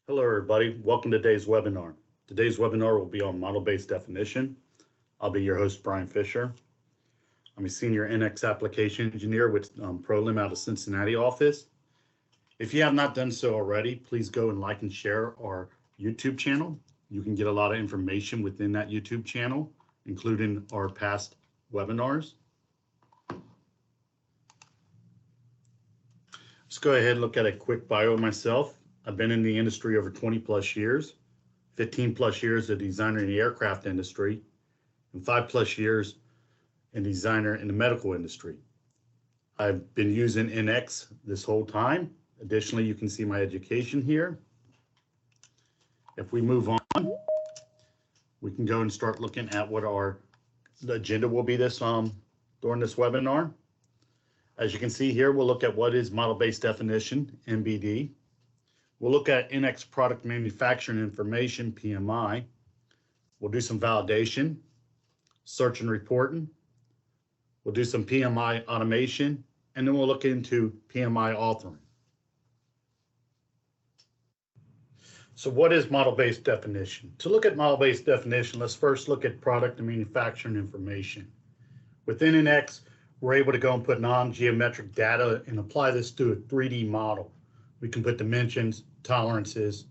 Hello, everybody. Welcome to today's webinar. Today's webinar will be on model-based definition. I'll be your host, Bryan Fischer. I'm a senior NX application engineer with Prolim out of Cincinnati office. If you have not done so already, please go and like and share our YouTube channel. You can get a lot of information within that YouTube channel, including our past webinars. Let's go ahead and look at a quick bio of myself. I've been in the industry over 20 plus years, 15 plus years as a designer in the aircraft industry, and 5 plus years in designer in the medical industry. I've been using NX this whole time. Additionally, you can see my education here. If we move on, we can go and start looking at what the agenda will be during this webinar. As you can see here, we'll look at what is model-based definition, MBD. We'll look at NX product manufacturing information, PMI. We'll do some validation, search and reporting. We'll do some PMI automation, and then we'll look into PMI authoring. So what is model-based definition? To look at model-based definition, let's first look at product and manufacturing information. Within NX, we're able to go and put non-geometric data and apply this to a 3D model. We can put dimensions, tolerances,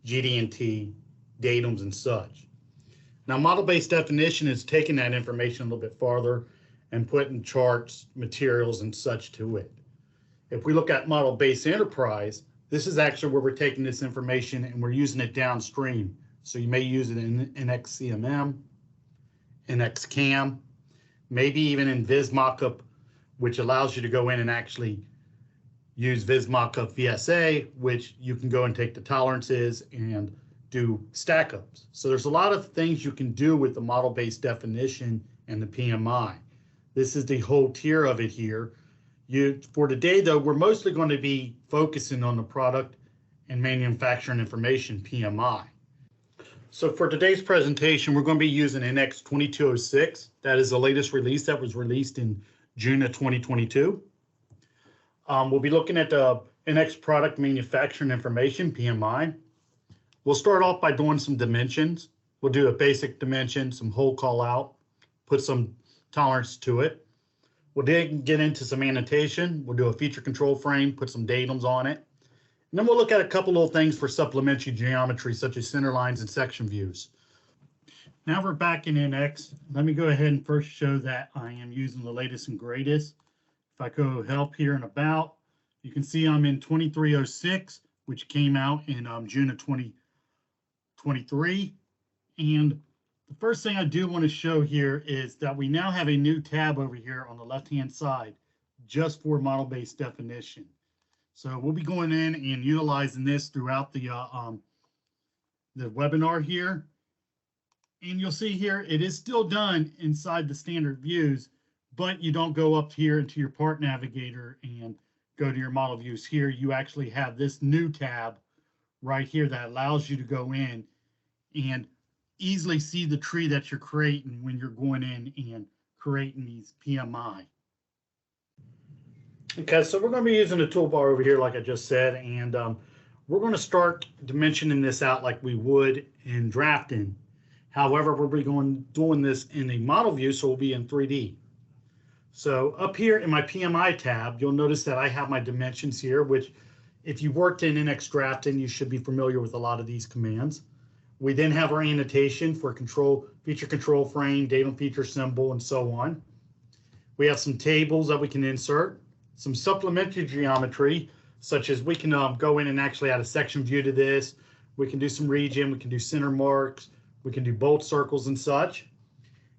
GD&T, datums, and such. Now, model-based definition is taking that information a little bit farther and putting charts, materials, and such to it. If we look at model-based enterprise, this is actually where we're taking this information and we're using it downstream. So you may use it in NXCMM, NXCAM, maybe even in VisMockup, which allows you to go in and actually use VisMockup VSA, which you can go and take the tolerances and do stack ups. So there's a lot of things you can do with the model-based definition and the PMI. This is the whole tier of it here. For today, though, we're mostly going to be focusing on the product and manufacturing information, PMI. So for today's presentation, we're going to be using NX 2206. That is the latest release that was released in June of 2022. We'll be looking at the NX product manufacturing information, PMI. We'll start off by doing some dimensions. We'll do a basic dimension, some hole call out, put some tolerance to it. We'll then get into some annotation. We'll do a feature control frame, put some datums on it. And then we'll look at a couple little things for supplementary geometry, such as center lines and section views. Now we're back in NX. Let me go ahead and first show that I am using the latest and greatest. If I go help here and about, you can see I'm in 2306, which came out in June of 2023. And the first thing I do want to show here is that we now have a new tab over here on the left-hand side, just for model-based definition. So we'll be going in and utilizing this throughout the webinar here. And you'll see here, it is still done inside the standard views, but you don't go up here into your part navigator and go to your model views here. You actually have this new tab right here that allows you to go in and easily see the tree that you're creating when you're going in and creating these PMI. Okay, so we're going to be using the toolbar over here, like I just said, and we're going to start dimensioning this out like we would in drafting. However, we'll be doing this in a model view, so we'll be in 3D. So up here in my PMI tab, you'll notice that I have my dimensions here, which if you worked in NX drafting, you should be familiar with a lot of these commands. We then have our annotation for control, feature control frame, datum feature symbol, and so on. We have some tables that we can insert, some supplementary geometry, such as we can go in and actually add a section view to this. We can do some region, we can do center marks, we can do bolt circles and such.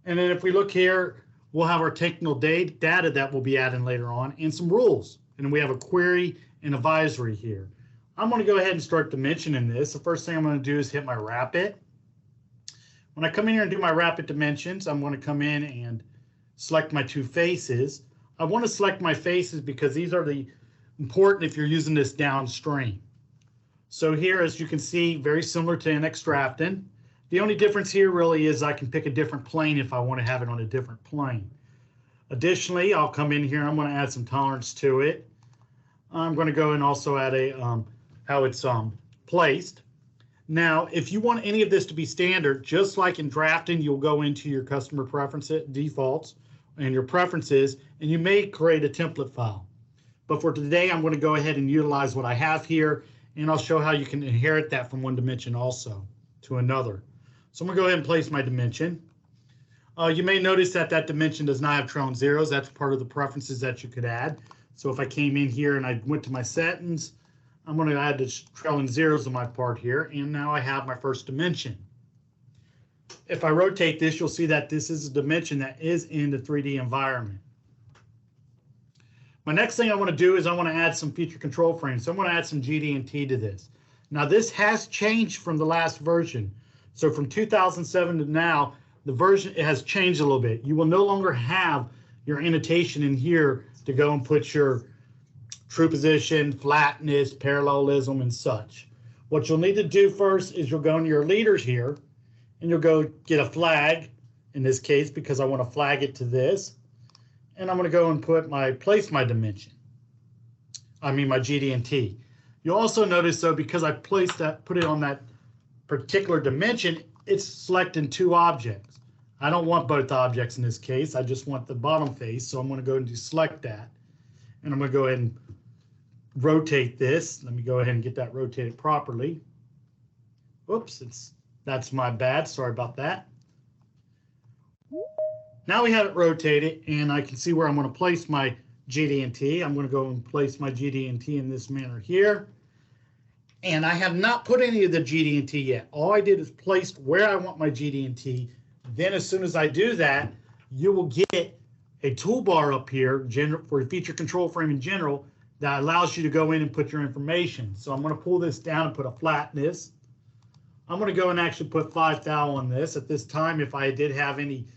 And then if we look here, we'll have our technical data that we'll be adding later on and some rules. And we have a query and advisory here. I'm going to go ahead and start dimensioning this. The first thing I'm going to do is hit my rapid. When I come in here and do my rapid dimensions, I'm going to come in and select my two faces. I want to select my faces because these are the important if you're using this downstream. So here, as you can see, very similar to NX drafting. The only difference here really is I can pick a different plane if I want to have it on a different plane. Additionally, I'll come in here and I'm going to add some tolerance to it. I'm going to go and also add a how it's placed. Now, if you want any of this to be standard, just like in drafting, you'll go into your customer preferences, defaults, and your preferences, and you may create a template file. But for today, I'm going to go ahead and utilize what I have here, and I'll show how you can inherit that from one dimension also to another. So I'm going to go ahead and place my dimension. You may notice that that dimension does not have trailing zeros. That's part of the preferences that you could add. So if I came in here and I went to my settings, I'm going to add the trailing zeros on my part here, and now I have my first dimension. If I rotate this, you'll see that this is a dimension that is in the 3D environment. My next thing I want to do is I want to add some feature control frames. So I'm going to add some GD&T to this. Now this has changed from the last version. So from 2007 to now, the version has changed a little bit. You will no longer have your annotation in here to go and put your true position, flatness, parallelism, and such. What you'll need to do first is you'll go into your leaders here, and you'll go get a flag, in this case, because I want to flag it to this. And I'm going to go and place my dimension. I mean my GD&T. You'll also notice though, because I put it on that particular dimension, it's selecting two objects. I don't want both objects in this case. I just want the bottom face. So I'm going to go and select that. And I'm going to go ahead and rotate this. Let me go ahead and get that rotated properly. Oops, that's my bad. Sorry about that. Now we have it rotated, and I can see where I'm going to place my GD&T. I'm going to go and place my GD&T in this manner here. And I have not put any of the GD&T yet. All I did is placed where I want my GD&T. Then as soon as I do that, you will get a toolbar up here for a feature control frame in general that allows you to go in and put your information. So I'm going to pull this down and put a flatness. I'm going to go and actually put 5 thou on this. At this time, if I did have any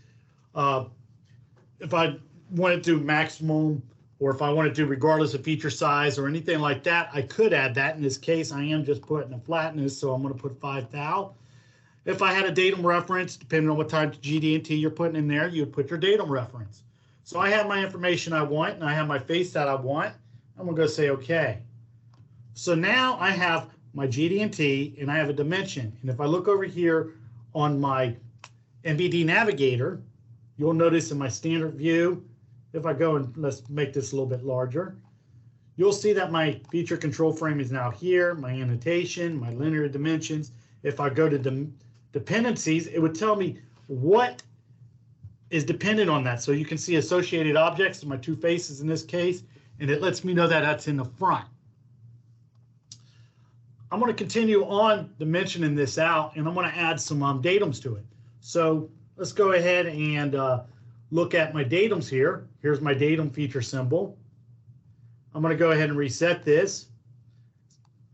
if I wanted to do maximum, or if I wanted to do regardless of feature size or anything like that, I could add that. In this case, I am just putting a flatness, so I'm going to put 5 thou. If I had a datum reference, depending on what type of GD&T you're putting in there, you would put your datum reference. So I have my information I want, and I have my face that I want. I'm going to go say OK. So now I have my GD&T, and I have a dimension. And if I look over here on my MBD Navigator, you'll notice in my standard view, if I go and let's make this a little bit larger, you'll see that my feature control frame is now here, my annotation, my linear dimensions. If I go to dependencies, it would tell me what is dependent on that. So you can see associated objects, my two faces in this case, and it lets me know that that's in the front. I'm going to continue on dimensioning this out, and I'm going to add some datums to it. So let's go ahead and look at my datums here. Here's my datum feature symbol. I'm going to go ahead and reset this.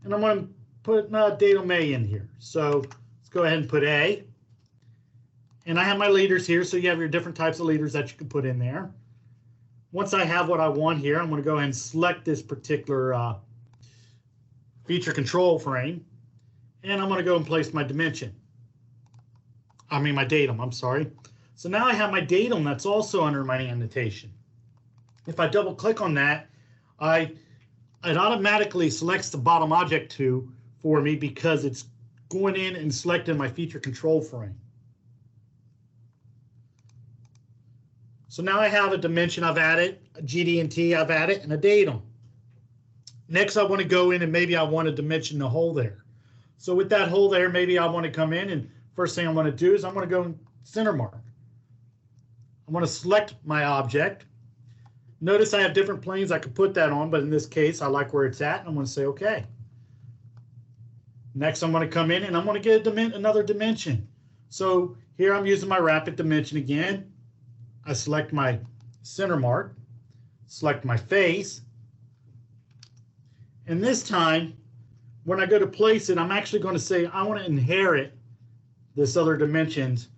And I'm going to put datum A in here. So let's go ahead and put A. And I have my leaders here, so you have your different types of leaders that you can put in there. Once I have what I want here, I'm going to go ahead and select this particular feature control frame. And I'm going to go and place my dimension. My datum, I'm sorry. So now I have my datum that's also under my annotation. If I double click on that, it automatically selects the bottom object for me because it's going in and selecting my feature control frame. So now I have a dimension I've added, a GD&T I've added, and a datum. Next I want to go in and maybe I want to dimension the hole there. So with that hole there, maybe I want to come in and first thing I'm going to do is I'm going to go and center mark. I'm going to select my object. Notice I have different planes I could put that on, but in this case, I like where it's at, and I'm going to say OK. Next, I'm going to come in and I'm going to get another dimension. So here I'm using my rapid dimension again. I select my center mark, select my face, and this time, when I go to place it, I'm actually going to say I want to inherit this other dimensions.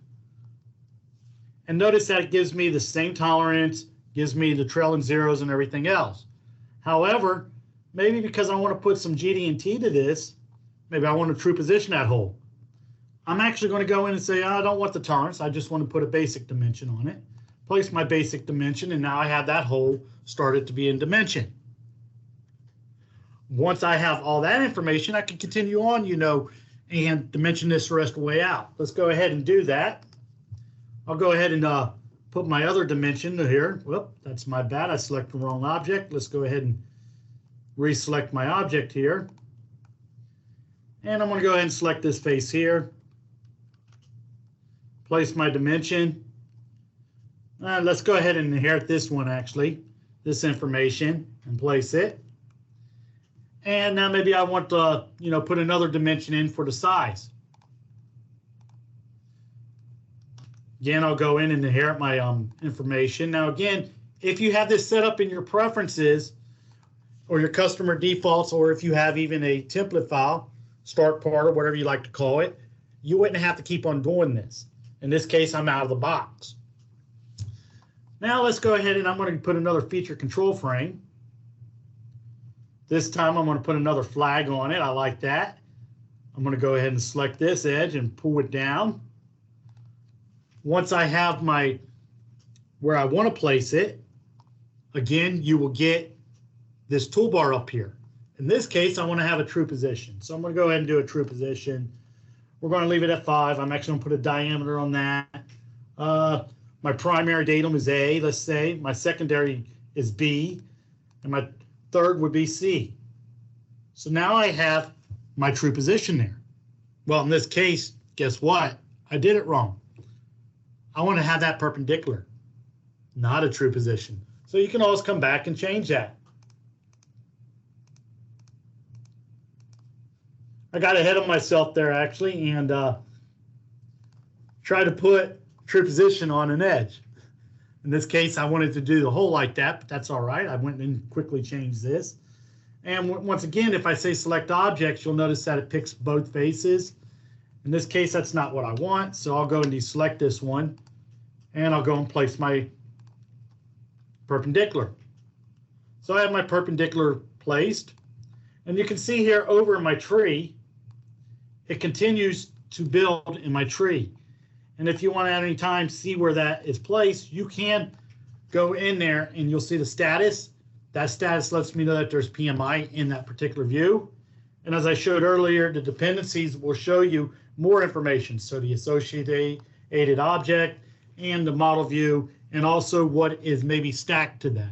And notice that it gives me the same tolerance, gives me the trailing zeros and everything else. However, maybe because I want to put some GD&T to this, maybe I want to true position that hole. I'm actually going to go in and say, I don't want the tolerance. I just want to put a basic dimension on it. Place my basic dimension, and now I have that hole started to be in dimension. Once I have all that information, I can continue on, and dimension this the rest of the way out. Let's go ahead and do that. I'll go ahead and put my other dimension here. Whoop, that's my bad. I selected the wrong object. Let's go ahead and reselect my object here. And I'm going to go ahead and select this face here. Place my dimension. Let's go ahead and inherit this one, actually, this information, and place it. And now maybe I want to, put another dimension in for the size. Again, I'll go in and inherit my information. Now, again, if you have this set up in your preferences or your customer defaults, or if you have even a template file, start part or whatever you like to call it, you wouldn't have to keep on doing this. In this case, I'm out of the box. Now let's go ahead and I'm going to put another feature control frame. This time I'm going to put another flag on it. I like that. I'm going to go ahead and select this edge and pull it down. Once I have my where I want to place it, again, you will get this toolbar up here. In this case, I want to have a true position. So I'm going to go ahead and do a true position. We're going to leave it at 5. I'm actually going to put a diameter on that. My primary datum is A, let's say. My secondary is B. And my third would be C. So now I have my true position there. Well, in this case, guess what? I did it wrong. I want to have that perpendicular, not a true position. So you can always come back and change that. I got ahead of myself there, actually, and try to put true position on an edge. In this case, I wanted to do the hole like that, but that's all right. I went and quickly changed this. And once again, if I say select objects, you'll notice that it picks both faces. In this case, that's not what I want, so I'll go and deselect this one, and I'll go and place my perpendicular. So I have my perpendicular placed, and you can see here over in my tree, it continues to build in my tree. And if you want to at any time see where that is placed, you can go in there and you'll see the status. That status lets me know that there's PMI in that particular view. And as I showed earlier, the dependencies will show you more information. So the associated object and the model view, and also what is maybe stacked to that.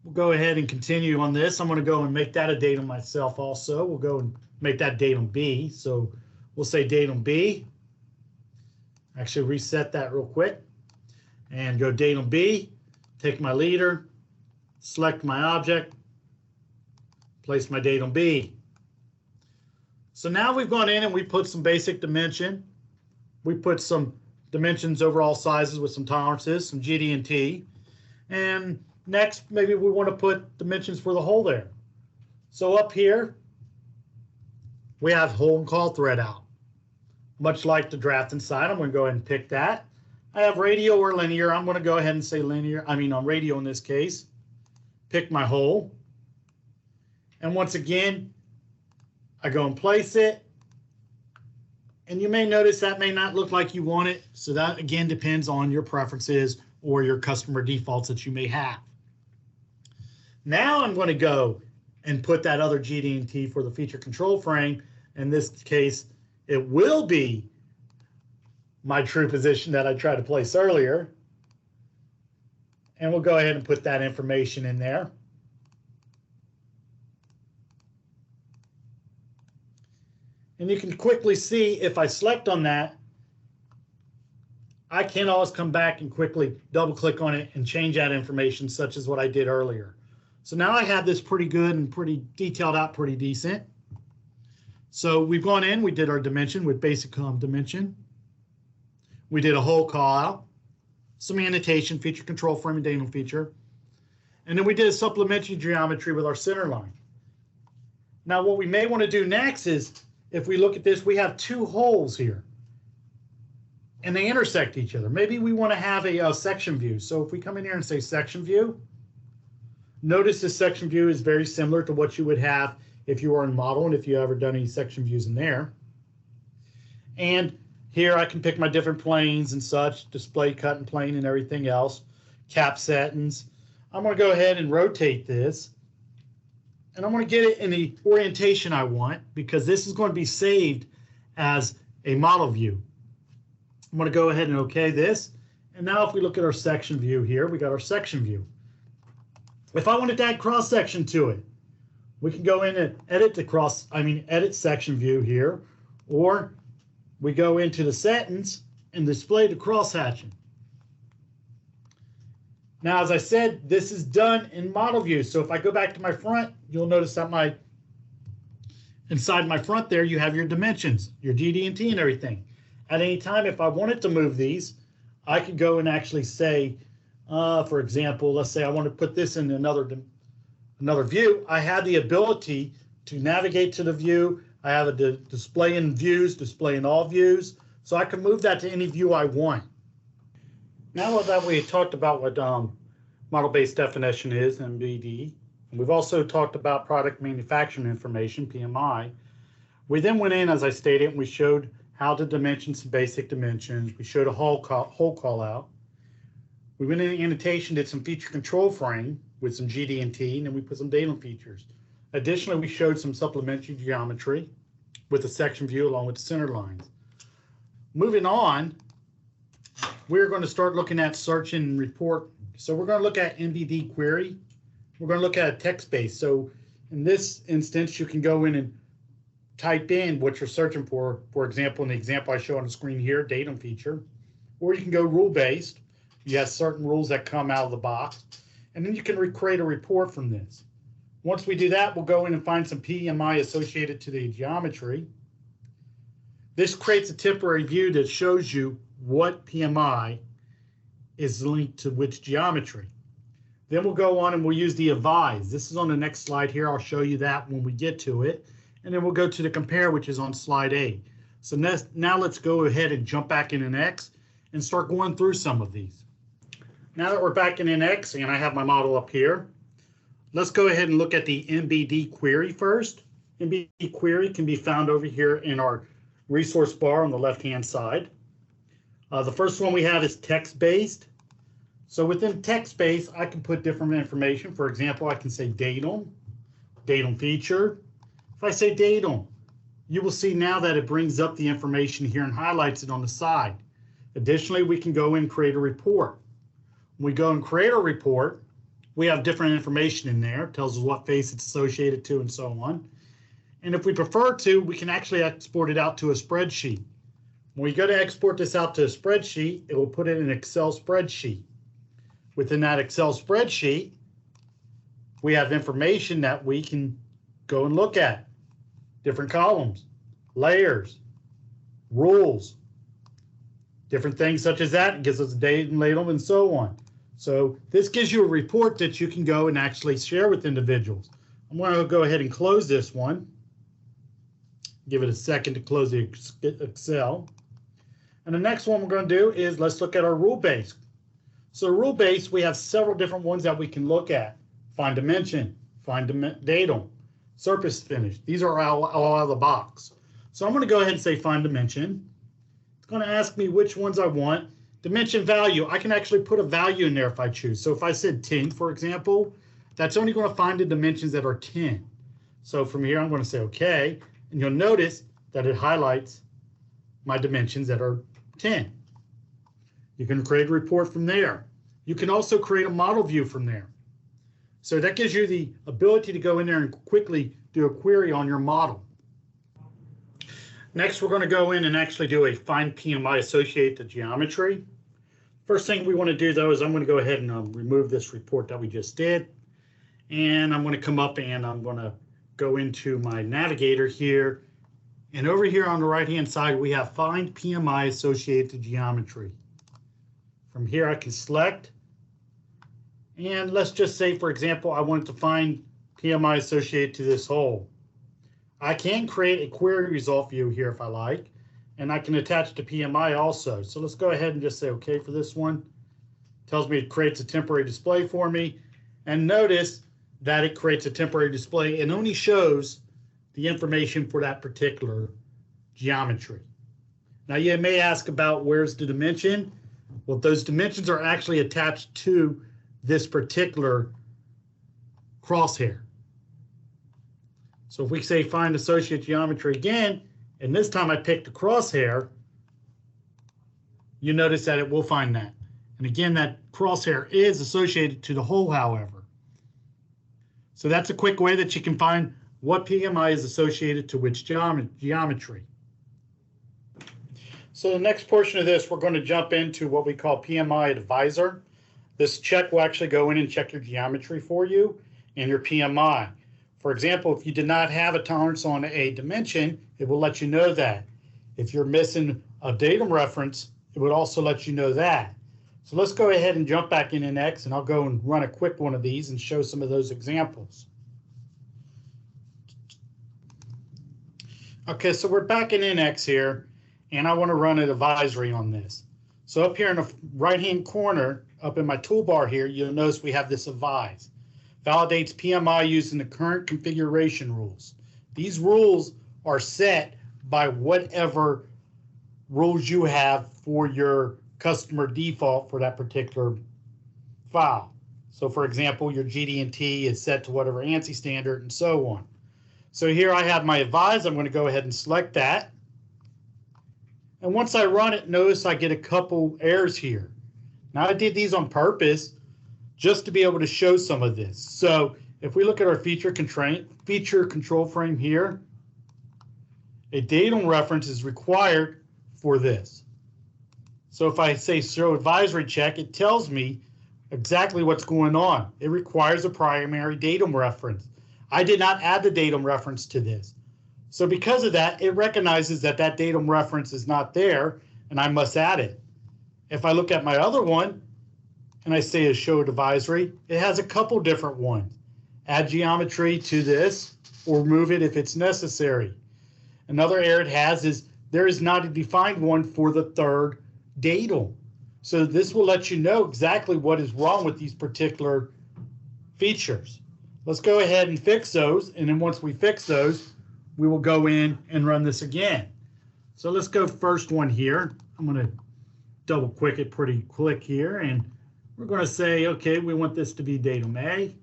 We'll go ahead and continue on this. I'm going to go and make that a datum myself also. We'll go and make that datum B. So we'll say datum B. Actually reset that real quick and go datum B. Take my leader, select my object, place my datum B. So now we've gone in and we put some basic dimension. We put some dimensions, overall sizes with some tolerances, some GD&T. And next, maybe we want to put dimensions for the hole there. So up here, we have hole and call thread out. Much like the draft inside, I'm going to go ahead and pick that. I have radial or linear. I'm going to go ahead and say linear. I mean on radial in this case. Pick my hole. And once again, I go and place it. And you may notice that may not look like you want it. So that again depends on your preferences or your customer defaults that you may have. Now I'm going to go and put that other GD&T for the feature control frame. In this case, it will be my true position that I tried to place earlier. And we'll go ahead and put that information in there. And you can quickly see if I select on that, I can always come back and quickly double click on it and change that information, such as what I did earlier. So now I have this pretty good and pretty detailed out, pretty decent. So we've gone in, we did our dimension with basic dimension. We did a hole call out, some annotation, feature control frame and datum feature. And then we did a supplementary geometry with our center line. Now what we may want to do next is, if we look at this, we have two holes here and they intersect each other. Maybe we want to have a section view. So if we come in here and say section view, notice this section view is very similar to what you would have if you were in model and if you ever done any section views in there. And here I can pick my different planes and such, display, cut, and plane and everything else, cap settings. I'm going to go ahead and rotate this. and I'm going to get it in the orientation I want because this is going to be saved as a model view. I'm going to go ahead and OK this. And now if we look at our section view here, we got our section view. If I wanted to add cross section to it, we can go in and edit the edit section view here, or we go into the sentence and display the cross hatching. Now, as I said, this is done in model view. So if I go back to my front, you'll notice that inside my front there, you have your dimensions, your GD&T and everything. At any time, if I wanted to move these, I could go and actually say, for example, let's say I want to put this in another view. I have the ability to navigate to the view. I have a display in views, display in all views. So I can move that to any view I want. Now that we talked about what model-based definition is, MBD, and we've also talked about product manufacturing information, PMI, we then went in, as I stated, and we showed how to dimension some basic dimensions. We showed a whole call out. We went in the annotation, did some feature control frame with some GD&T, and then we put some datum features. Additionally, we showed some supplementary geometry with the section view along with the center lines. Moving on, we're going to start looking at search and report. So we're going to look at MBD Query. We're going to look at a text base. So in this instance, you can go in and type in what you're searching for example, in the example I show on the screen here, datum feature, or you can go rule-based. You have certain rules that come out of the box, and then you can recreate a report from this. Once we do that, we'll go in and find some PMI associated to the geometry. This creates a temporary view that shows you what PMI is linked to which geometry. Then we'll go on and we'll use the advise. This is on the next slide here. I'll show you that when we get to it. And then we'll go to the compare, which is on slide 8. So now let's go ahead and jump back in NX and start going through some of these. Now that we're back in NX and I have my model up here, let's go ahead and look at the MBD Query first. MBD Query can be found over here in our resource bar on the left-hand side. The first one we have is text-based. So within text-based, I can put different information. For example, I can say datum feature. If I say datum, you will see now that it brings up the information here and highlights it on the side. Additionally, we can go and create a report. When we go and create a report, we have different information in there. It tells us what face it's associated to and so on. And if we prefer to, we can actually export it out to a spreadsheet. When we go to export this out to a spreadsheet, it will put it in an Excel spreadsheet. Within that Excel spreadsheet, we have information that we can go and look at. Different columns, layers, rules, different things such as that. It gives us a date and label and so on. So this gives you a report that you can go and actually share with individuals. I'm going to go ahead and close this one. Give it a second to close the Excel. And the next one we're going to do is let's look at our rule base. So rule base, we have several different ones that we can look at. Find dimension, find datum, surface finish. These are all out of the box. So I'm going to go ahead and say find dimension. It's going to ask me which ones I want. Dimension value, I can actually put a value in there if I choose. So if I said 10, for example, that's only going to find the dimensions that are 10. So from here, I'm going to say OK. And you'll notice that it highlights my dimensions that are 10. You can create a report from there. You can also create a model view from there. So that gives you the ability to go in there and quickly do a query on your model. Next, we're going to go in and actually do a find PMI associated to geometry. First thing we want to do, though, is I'm going to go ahead and remove this report that we just did. And I'm going to come up and I'm going to go into my navigator here. And over here on the right-hand side, we have find PMI associated to geometry. From here, I can select. And let's just say, for example, I wanted to find PMI associated to this hole. I can create a query result view here if I like, and I can attach to PMI also. So let's go ahead and just say OK for this one. It tells me it creates a temporary display for me. And notice that it creates a temporary display and only shows the information for that particular geometry. Now you may ask about where's the dimension. Well, those dimensions are actually attached to this particular crosshair. So if we say find associate geometry again, and this time I pick the crosshair, you notice that it will find that. And again, that crosshair is associated to the hole, however. So that's a quick way that you can find what PMI is associated to which geometry. So the next portion of this, we're going to jump into what we call PMI Advisor. This check will actually go in and check your geometry for you and your PMI. For example, if you did not have a tolerance on a dimension, it will let you know that. If you're missing a datum reference, it would also let you know that. So let's go ahead and jump back in NX, and I'll go and run a quick one of these and show some of those examples. Okay, so we're back in NX here, and I want to run an advisory on this. So up here in the right-hand corner, up in my toolbar here, you'll notice we have this advise. Validates PMI using the current configuration rules. These rules are set by whatever rules you have for your customer default for that particular file. So for example, your GD&T is set to whatever ANSI standard and so on. So here I have my advise. I'm going to go ahead and select that. And once I run it, notice I get a couple errors here. Now I did these on purpose just to be able to show some of this. So if we look at our feature control frame here, a datum reference is required for this. So if I say show advisory check, it tells me exactly what's going on. It requires a primary datum reference. I did not add the datum reference to this. So because of that, it recognizes that that datum reference is not there and I must add it. If I look at my other one and I say a show advisory, it has a couple different ones. Add geometry to this or remove it if it's necessary. Another error it has is there is not a defined one for the third datum. So this will let you know exactly what is wrong with these particular features. Let's go ahead and fix those, and then once we fix those, we will go in and run this again. So let's go first one here. I'm going to double click it pretty quick here, and we're going to say, okay, we want this to be datum A,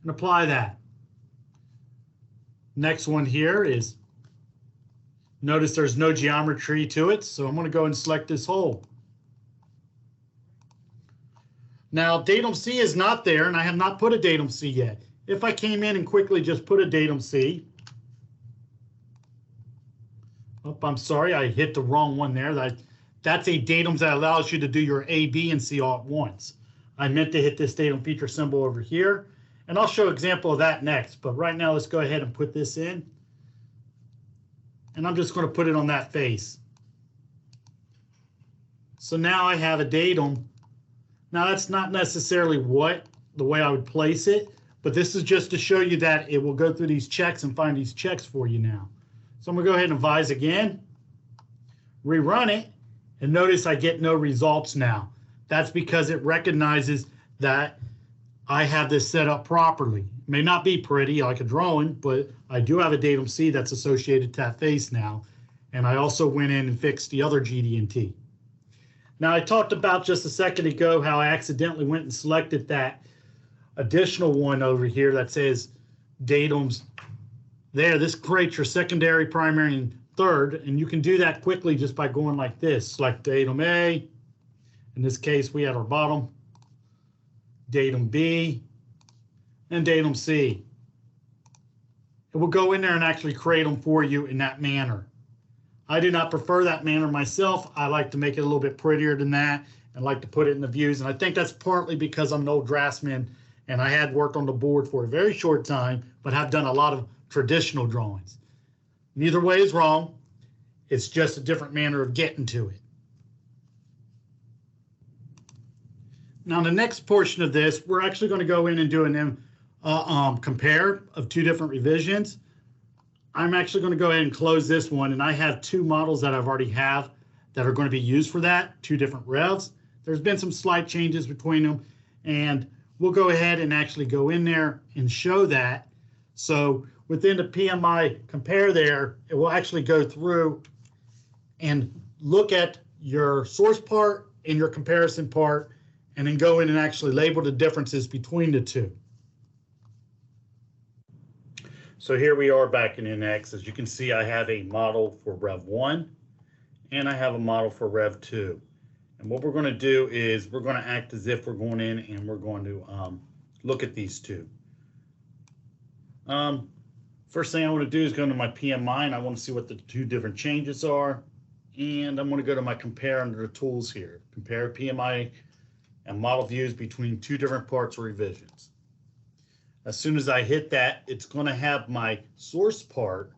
and apply that. Next one here is, notice there's no geometry to it, so I'm going to go and select this hole. Now, datum C is not there, and I have not put a datum C yet. If I came in and quickly just put a datum C, oh, I'm sorry, I hit the wrong one there. That's a datum that allows you to do your A, B, and C all at once. I meant to hit this datum feature symbol over here, and I'll show an example of that next. But right now, let's go ahead and put this in. And I'm just going to put it on that face. So now I have a datum. Now that's not necessarily the way I would place it, but this is just to show you that it will go through these checks and find these checks for you now. So I'm going to go ahead and advise again, rerun it, and notice I get no results now. That's because it recognizes that I have this set up properly. It may not be pretty like a drawing, but I do have a datum C that's associated to that face now. And I also went in and fixed the other GD&T. Now I talked about just a second ago how I accidentally went and selected that additional one over here that says datums there. This creates your secondary, primary, and third, and you can do that quickly just by going like this. Select datum A. In this case, we had our bottom, datum B, and datum C. It will go in there and actually create them for you in that manner. I do not prefer that manner myself. I like to make it a little bit prettier than that and like to put it in the views. And I think that's partly because I'm an old draftsman and I had worked on the board for a very short time, but have done a lot of traditional drawings. Neither way is wrong. It's just a different manner of getting to it. Now, the next portion of this, we're actually going to go in and do an compare of two different revisions. I'm actually going to go ahead and close this one, and I have two models that I've already have that are going to be used for that, two different revs. There's been some slight changes between them, and we'll go ahead and actually go in there and show that. So within the PMI Compare there, it will actually go through and look at your source part and your comparison part, and then go in and actually label the differences between the two. So here we are back in NX. As you can see, I have a model for Rev 1 and I have a model for Rev 2. And what we're going to do is we're going to act as if we're going in and we're going to look at these two. First thing I want to do is go into my PMI and I want to see what the two different changes are. And I'm going to go to my compare under the tools here. Compare PMI and model views between two different parts or revisions. As soon as I hit that, it's going to have my source part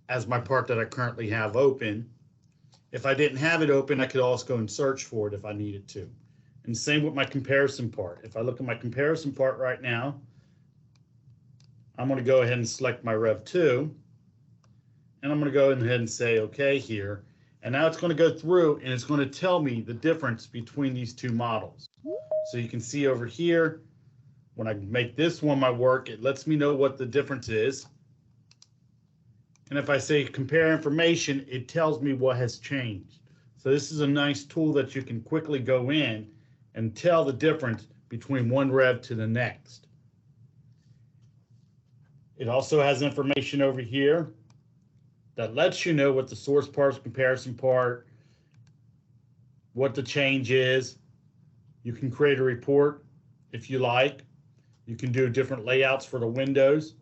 as my part that I currently have open. If I didn't have it open, I could also go and search for it if I needed to. And same with my comparison part. If I look at my comparison part right now, I'm going to go ahead and select my Rev 2. And I'm going to go ahead and say OK here. And now it's going to go through and it's going to tell me the difference between these two models. So you can see over here, when I make this one my work, it lets me know what the difference is. And if I say compare information, it tells me what has changed. So this is a nice tool that you can quickly go in and tell the difference between one rev to the next. It also has information over here that lets you know what the source part, comparison part, what the change is. You can create a report if you like. You can do different layouts for the windows.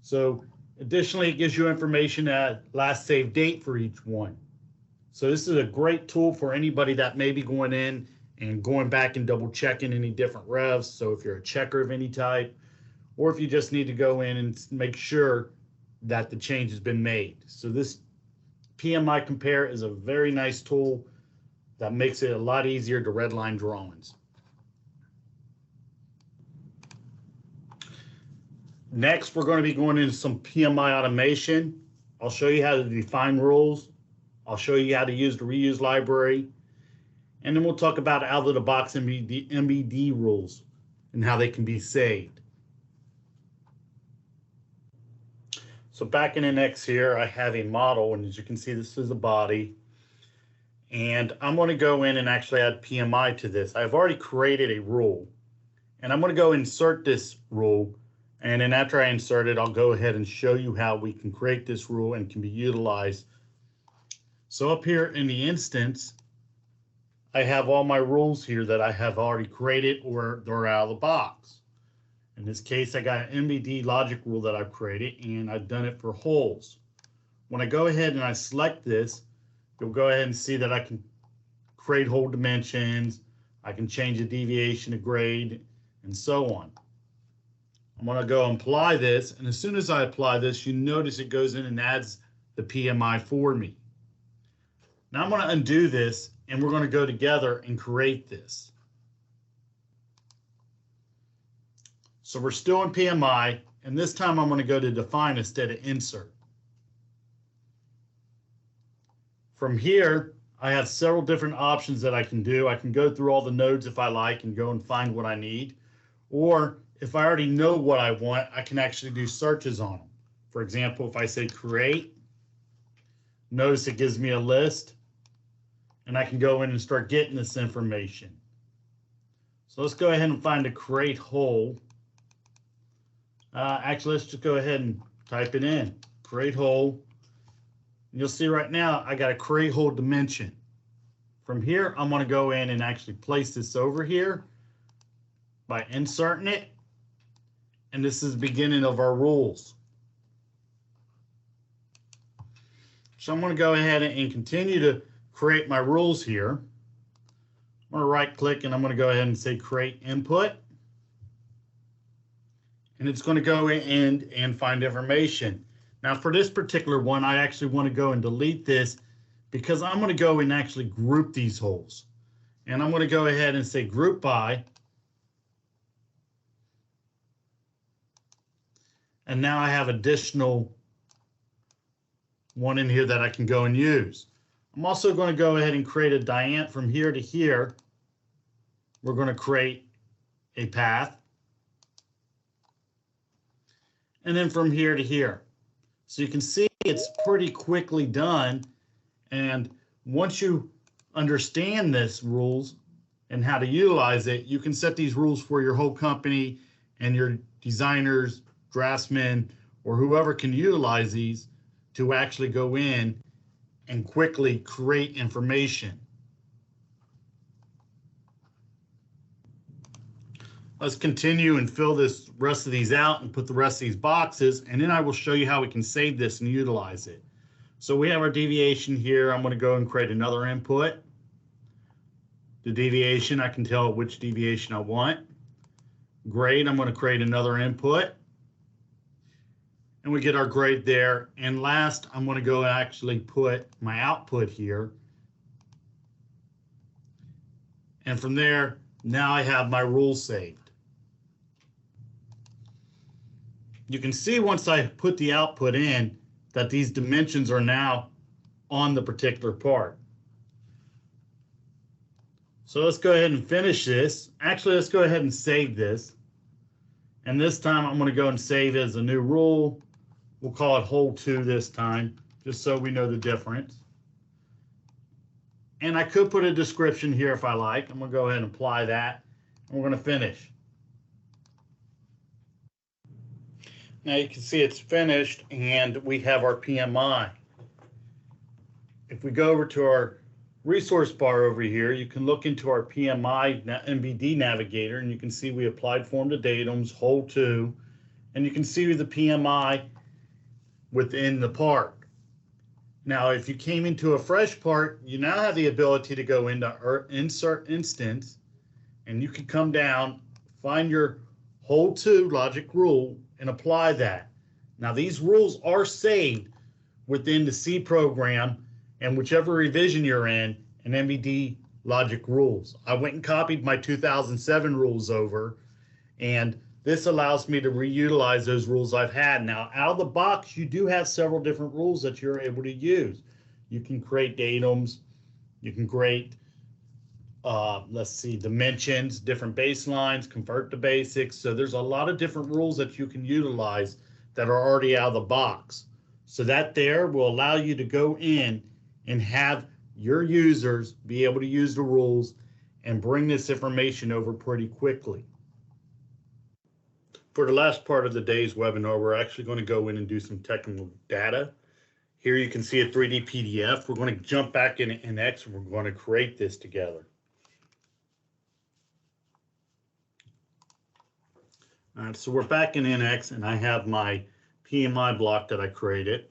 So additionally, it gives you information at last saved date for each one. So this is a great tool for anybody that may be going in and going back and double checking any different revs. So if you're a checker of any type, or if you just need to go in and make sure that the change has been made. So this PMI Compare is a very nice tool that makes it a lot easier to redline drawings. Next, we're going to be going into some PMI automation. I'll show you how to define rules. I'll show you how to use the reuse library. And then we'll talk about out of the box MBD rules and how they can be saved. So back in NX here, I have a model, and as you can see, this is a body. And I'm going to go in and actually add PMI to this. I've already created a rule, and I'm going to go insert this rule. And then after I insert it, I'll go ahead and show you how we can create this rule and can be utilized. So up here in the instance, I have all my rules here that I have already created or they're out of the box. In this case, I got an MBD logic rule that I've created, and I've done it for holes. When I go ahead and I select this, you'll go ahead and see that I can create hole dimensions, I can change the deviation of grade, and so on. I'm going to go and apply this, and as soon as I apply this, you notice it goes in and adds the PMI for me. Now I'm going to undo this, and we're going to go together and create this. So we're still in PMI, and this time I'm going to go to define instead of insert. From here, I have several different options that I can do. I can go through all the nodes if I like and go and find what I need, or if I already know what I want, I can actually do searches on them. For example, if I say create, notice it gives me a list, and I can go in and start getting this information. So let's go ahead and find a create hole. Actually, let's just go ahead and type it in, create hole. And you'll see right now, I got a create hole dimension. From here, I'm going to go in and actually place this over here by inserting it. And this is the beginning of our rules. So I'm going to go ahead and continue to create my rules here. I'm going to right click and I'm going to go ahead and say create input. And it's going to go in and find information. Now for this particular one, I actually want to go and delete this because I'm going to go and actually group these holes. And I'm going to go ahead and say group by. And now I have additional one in here that I can go and use. I'm also going to go ahead and create a diant from here to here. We're going to create a path. And then from here to here. So you can see it's pretty quickly done. And once you understand this rules and how to utilize it, you can set these rules for your whole company and your designers, draftsmen, or whoever can utilize these to actually go in and quickly create information. Let's continue and fill this rest of these out and put the rest of these boxes, and then I will show you how we can save this and utilize it. So we have our deviation here. I'm going to go and create another input. The deviation, I can tell which deviation I want. Grade, I'm going to create another input. And we get our grade there. And last, I'm going to go and actually put my output here. And from there, now I have my rule saved. You can see once I put the output in that these dimensions are now on the particular part. So let's go ahead and finish this. Actually, let's go ahead and save this. And this time I'm going to go and save as a new rule. We'll call it hole 2 this time, just so we know the difference. And I could put a description here if I like. I'm going to go ahead and apply that. And we're going to finish. Now you can see it's finished and we have our PMI. If we go over to our resource bar over here, you can look into our PMI MBD navigator and you can see we applied form to datums, hole 2, and you can see the PMI within the part. Now, if you came into a fresh part, you now have the ability to go into insert instance, and you can come down, find your hole 2 logic rule, and apply that. Now, these rules are saved within the C program and whichever revision you're in, an MBD logic rules. I went and copied my 2007 rules over, and this allows me to reutilize those rules I've had. Now, out of the box, you do have several different rules that you're able to use. You can create datums, you can create, dimensions, different baselines, convert to basics. So there's a lot of different rules that you can utilize that are already out of the box. So that there will allow you to go in and have your users be able to use the rules and bring this information over pretty quickly. For the last part of the day's webinar, we're actually going to go in and do some technical data. Here you can see a 3D PDF. We're going to jump back in NX and we're going to create this together. All right, so we're back in NX and I have my PMI block that I created.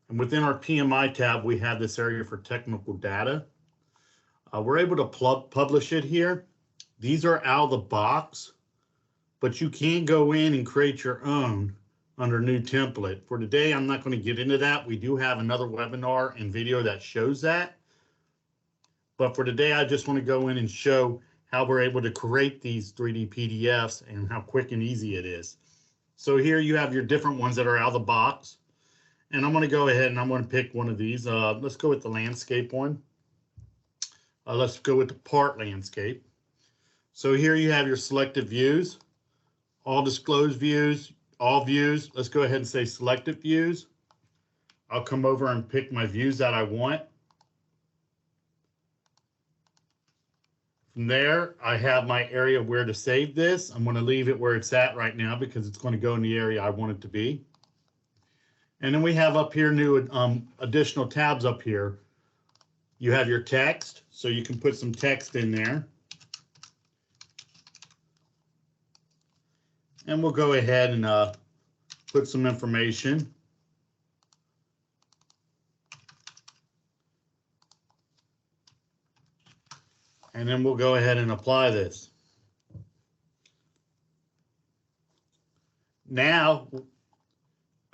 And within our PMI tab, we have this area for technical data. We're able to publish it here. These are out of the box, but you can go in and create your own under new template. For today, I'm not going to get into that. We do have another webinar and video that shows that. But for today, I just want to go in and show how we're able to create these 3D PDFs and how quick and easy it is. So here you have your different ones that are out of the box. And I'm going to go ahead and I'm going to pick one of these. Let's go with the landscape one. Let's go with the part landscape. So here you have your selected views, all disclosed views, all views. Let's go ahead and say selected views. I'll come over and pick my views that I want. From there, I have my area where to save this. I'm going to leave it where it's at right now because it's going to go in the area I want it to be. And then we have up here new additional tabs up here. You have your text, so you can put some text in there. And we'll go ahead and put some information. And then we'll go ahead and apply this. Now,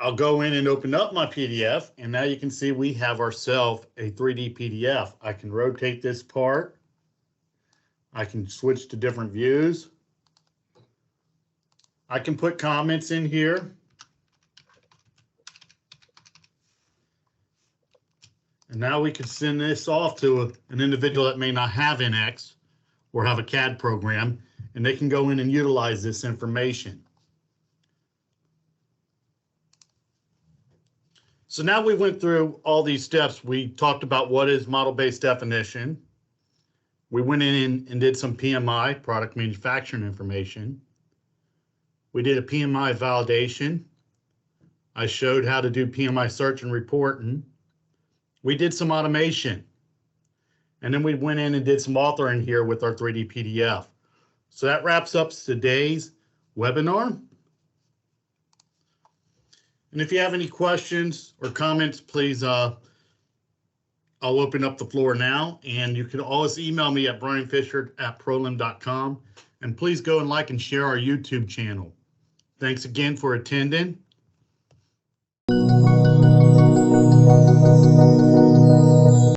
I'll go in and open up my PDF, and now you can see we have ourselves a 3D PDF. I can rotate this part. I can switch to different views. I can put comments in here. And now we can send this off to an individual that may not have NX or have a CAD program, and they can go in and utilize this information. So now we went through all these steps. We talked about what is model-based definition. We went in and did some PMI, product manufacturing information. We did a PMI validation, I showed how to do PMI search and reporting. We did some automation. And then we went in and did some authoring here with our 3D PDF. So that wraps up today's webinar. And if you have any questions or comments, please, I'll open up the floor now. And you can always email me at bryanfischer@prolim.com. And please go and like and share our YouTube channel. Thanks again for attending.